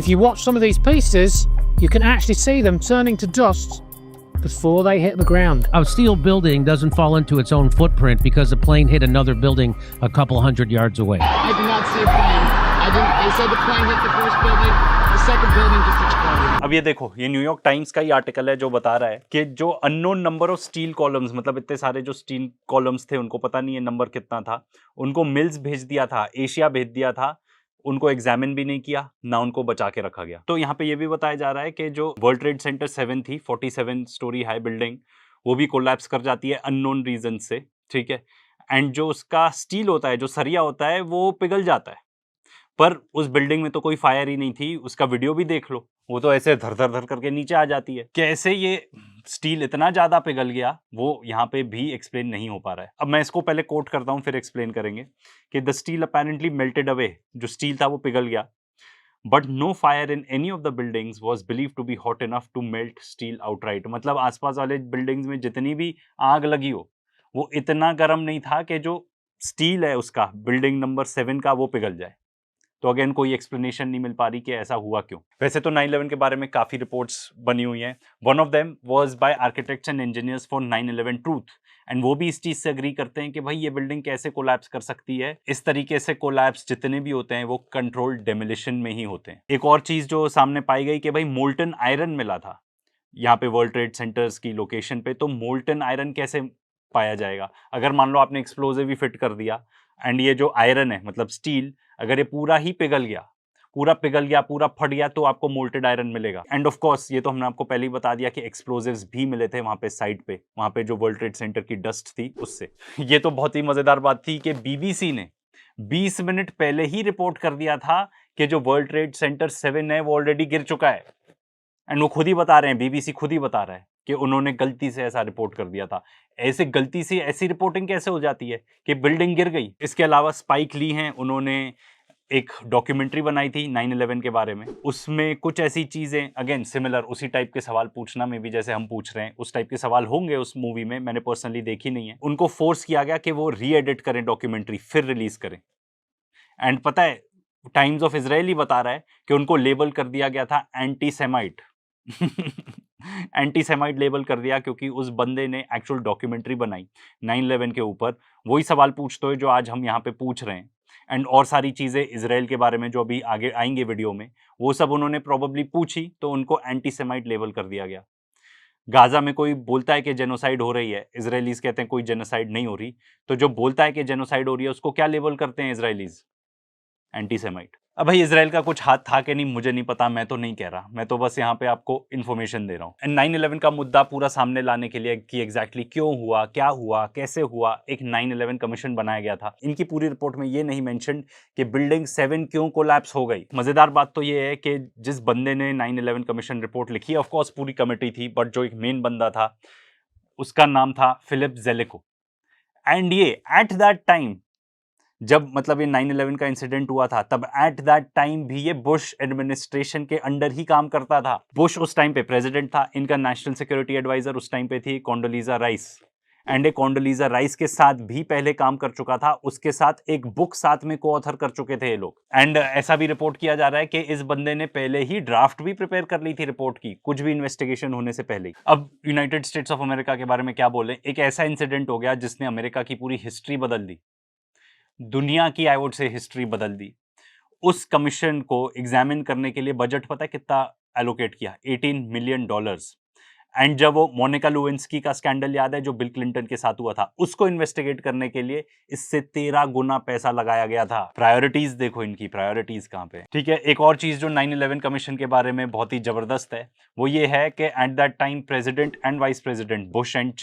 if you watch some of these pieces, you can actually see them turning to dust before they hit the ground. A steel building doesn't fall into its own footprint because the plane hit another building a couple hundred yards away. I did not see a plane. They said the plane hit the first building, the second building just exploded. अब ये देखो, ये New York times का ही article है जो बता रहा है कि जो unknown number of steel columns, मतलब इतने सारे जो स्टील कॉलम्स थे उनको पता नहीं है नंबर कितना था, उनको मिल्स भेज दिया था, एशिया भेज दिया था, उनको एग्जामिन भी नहीं किया, ना उनको बचा के रखा गया। तो यहाँ पे ये भी बताया जा रहा है कि जो वर्ल्ड ट्रेड सेंटर 7 थी, 47 स्टोरी हाई बिल्डिंग, वो भी कोलैप्स कर जाती है अननोन रीजन से, ठीक है। एंड जो उसका स्टील होता है, जो सरिया होता है, वो पिघल जाता है। पर उस बिल्डिंग में तो कोई फायर ही नहीं थी, उसका वीडियो भी देख लो, वो तो ऐसे धर धर धर करके नीचे आ जाती है। कैसे ये स्टील इतना ज्यादा पिघल गया, वो यहाँ पे भी एक्सप्लेन नहीं हो पा रहा है। अब मैं इसको पहले कोट करता हूँ, फिर एक्सप्लेन करेंगे कि the steel apparently melted away, जो स्टील था वो पिघल गया, but no fire in any of the buildings was believed to be hot enough to melt steel outright. मतलब आसपास वाले बिल्डिंग्स में जितनी भी आग लगी हो, वो इतना गर्म नहीं था कि जो स्टील है उसका, बिल्डिंग नंबर 7 का, वो पिघल जाए। तो अगेन कोई एक्सप्लेनेशन नहीं मिल पा रही कि ऐसा हुआ क्यों। वैसे तो 9/11 के बारे में काफी रिपोर्ट्स बनी हुई हैं। One of them was by architects and engineers for 9/11 truth, and वो भी इस चीज से अग्री करते हैं कि भाई ये बिल्डिंग कैसे कोलैप्स कर सकती है। इस तरीके से कोलैप्स जितने भी होते हैं वो कंट्रोल्ड डेमोलिशन में ही होते हैं। एक और चीज जो सामने पाई गई कि भाई मोल्टन आयरन मिला था यहाँ पे वर्ल्ड ट्रेड सेंटर्स की लोकेशन पे। तो मोल्टन आयरन कैसे पाया जाएगा? अगर मान लो आपने एक्सप्लोजिव भी फिट कर दिया एंड ये जो आयरन है, मतलब स्टील, अगर ये पूरा ही पिघल गया, पूरा फट गया, तो आपको मोल्टेड आयरन मिलेगा। एंड ऑफ कोर्स ये तो हमने आपको पहले ही बता दिया कि एक्सप्लोजिव्स भी मिले थे वहां पे साइट पे, वहां पे जो वर्ल्ड ट्रेड सेंटर की डस्ट थी उससे। ये तो बहुत ही मजेदार बात थी कि बीबीसी ने 20 मिनट पहले ही रिपोर्ट कर दिया था कि जो वर्ल्ड ट्रेड सेंटर 7 है वो ऑलरेडी गिर चुका है। एंड वो खुद ही बता रहे हैं, बीबीसी खुद ही बता रहा है कि उन्होंने गलती से ऐसा रिपोर्ट कर दिया था। ऐसे गलती से ऐसी रिपोर्टिंग कैसे हो जाती है कि बिल्डिंग गिर गई? इसके अलावा स्पाइक ली हैं, उन्होंने एक डॉक्यूमेंट्री बनाई थी 9/11 के बारे में। उसमें कुछ ऐसी चीजें, अगेन सिमिलर उसी टाइप के सवाल पूछना में भी जैसे हम पूछ रहे हैं, उस टाइप के सवाल होंगे उस मूवी में। मैंने पर्सनली देखी नहीं है। उनको फोर्स किया गया कि वो री एडिट करें डॉक्यूमेंट्री, फिर रिलीज करें। एंड पता है, टाइम्स ऑफ इजराइल ही बता रहा है कि उनको लेबल कर दिया गया था anti Semite. Anti Semite label कर दिया क्योंकि उस बंदे ने एक्चुअल डॉक्यूमेंट्री बनाई 9/11 के ऊपर। वही सवाल पूछते हुए जो आज हम यहाँ पे पूछ रहे हैं, एंड और सारी चीजें इजराइल के बारे में जो अभी आगे आएंगे वीडियो में, वो सब उन्होंने प्रोबेबली पूछी, तो उनको एंटी सेमाइट लेबल कर दिया गया। गाजा में कोई बोलता है कि जेनोसाइड हो रही है, इजरायलीज कहते हैं कोई जेनोसाइड नहीं हो रही। तो जो बोलता है कि जेनोसाइड हो रही है उसको क्या लेबल करते हैं इजरायलीज? Anti Semite. अब भाई इजराइल का कुछ हाथ था कि नहीं मुझे नहीं पता, मैं तो नहीं कह रहा, मैं तो बस यहाँ पे आपको इन्फॉर्मेशन दे रहा हूँ। एंड 9/11 का मुद्दा पूरा सामने लाने के लिए कि एग्जैक्टली क्यों हुआ, क्या हुआ, कैसे हुआ, एक 9/11 कमीशन बनाया गया था। इनकी पूरी रिपोर्ट में ये नहीं मेंशन कि बिल्डिंग 7 क्यों कोलैप्स हो गई। मजेदार बात तो ये है कि जिस बंदे ने 9/11 कमीशन रिपोर्ट लिखी, ऑफकोर्स पूरी कमेटी थी, बट जो एक मेन बंदा था उसका नाम था फिलिप जेलेको। एंड ये एट दैट टाइम, जब मतलब ये 9/11 का इंसिडेंट हुआ था, तब एट दैट टाइम भी ये बुश एडमिनिस्ट्रेशन के अंडर ही काम करता था। बुश उस टाइम पे प्रेसिडेंट था, इनका नेशनल सिक्योरिटी एडवाइजर उस टाइम पे थी कोंडोलीजा राइस। एंड ये कोंडोलीजा राइस के साथ भी पहले काम कर चुका था, उसके साथ एक बुक साथ में को ऑथर कर चुके थे ये लोग। एंड ऐसा भी रिपोर्ट किया जा रहा है कि इस बंदे ने पहले ही ड्राफ्ट भी प्रिपेयर कर ली थी रिपोर्ट की, कुछ भी इन्वेस्टिगेशन होने से पहले। अब यूनाइटेड स्टेट्स ऑफ अमेरिका के बारे में क्या बोले, एक ऐसा इंसिडेंट हो गया जिसने अमेरिका की पूरी हिस्ट्री बदल दी, दुनिया की आई वुड से हिस्ट्री बदल दी। उस कमीशन को एग्जामिन करने के लिए बजट पता है कितना एलोकेट किया? $18 मिलियन। एंड जब वो मोनिका लुइंस्की का स्कैंडल याद है जो बिल क्लिंटन के साथ हुआ था, उसको इन्वेस्टिगेट करने के लिए इससे 13 गुना पैसा लगाया गया था। प्रायोरिटीज देखो इनकी, प्रायोरिटीज कहां पे। ठीक है, एक और चीज जो 9/11 कमीशन के बारे में बहुत ही जबरदस्त है, वो ये है कि at that time president and vice president Bush and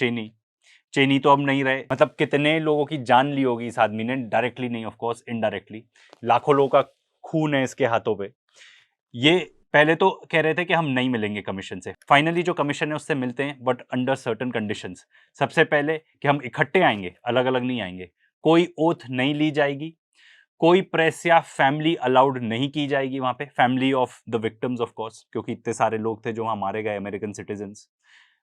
Cheney तो अब नहीं रहे, मतलब कितने लोगों की जान ली होगी इस आदमी ने, डायरेक्टली नहीं ऑफ कोर्स, इनडायरेक्टली लाखों लोगों का खून है इसके हाथों पे। ये पहले तो कह रहे थे कि हम नहीं मिलेंगे कमीशन से, फाइनली जो कमीशन है उससे मिलते हैं, बट अंडर सर्टेन कंडीशंस। सबसे पहले कि हम इकट्ठे आएंगे, अलग अलग नहीं आएंगे, कोई ओथ नहीं ली जाएगी, कोई प्रेस या फैमिली अलाउड नहीं की जाएगी वहां पे, family of the victims of course, क्योंकि इतने सारे लोग थे जो वहां मारे गए, अमेरिकन सिटीजन्स।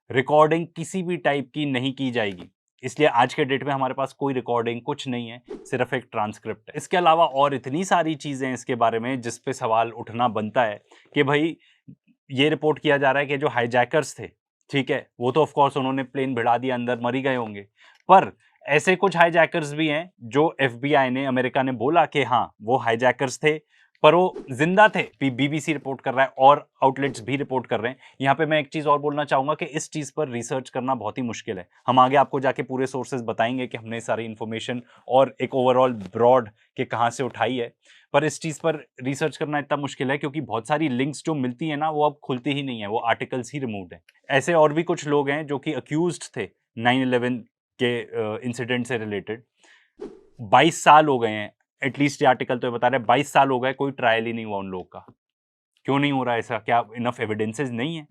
रिकॉर्डिंग किसी भी टाइप की नहीं की जाएगी, इसलिए आज के डेट में हमारे पास कोई रिकॉर्डिंग कुछ नहीं है, सिर्फ एक ट्रांसक्रिप्ट है। इसके अलावा और इतनी सारी चीज़ें इसके बारे में जिस पे सवाल उठना बनता है कि भाई ये रिपोर्ट किया जा रहा है कि जो हाईजैकर्स थे, ठीक है, वो तो ऑफ कोर्स उन्होंने प्लेन भिड़ा दिया, अंदर मरी गए होंगे, पर ऐसे कुछ हाईजैकर्स भी हैं जो एफबीआई ने, अमेरिका ने बोला कि हाँ वो हाईजैकर्स थे पर वो जिंदा थे। बीबीसी रिपोर्ट कर रहा है और आउटलेट्स भी रिपोर्ट कर रहे हैं। यहाँ पे मैं एक चीज़ और बोलना चाहूँगा कि इस चीज़ पर रिसर्च करना बहुत ही मुश्किल है। हम आगे आपको जाके पूरे सोर्सेज बताएंगे कि हमने सारी इन्फॉर्मेशन और एक ओवरऑल ब्रॉड के कहाँ से उठाई है, पर इस चीज़ पर रिसर्च करना इतना मुश्किल है क्योंकि बहुत सारी लिंक्स जो मिलती है ना वो अब खुलती ही नहीं है, वो आर्टिकल्स ही रिमूव्ड हैं। ऐसे और भी कुछ लोग हैं जो कि अक्यूज्ड थे 9/11 के इंसिडेंट से रिलेटेड। 22 साल हो गए हैं, एटलीस्ट ये आर्टिकल तो ये बता रहा है 22 साल हो गए, कोई ट्रायल ही नहीं हुआ उन लोग का। क्यों नहीं हो रहा ऐसा? क्या इनफ एविडेंसेस नहीं है?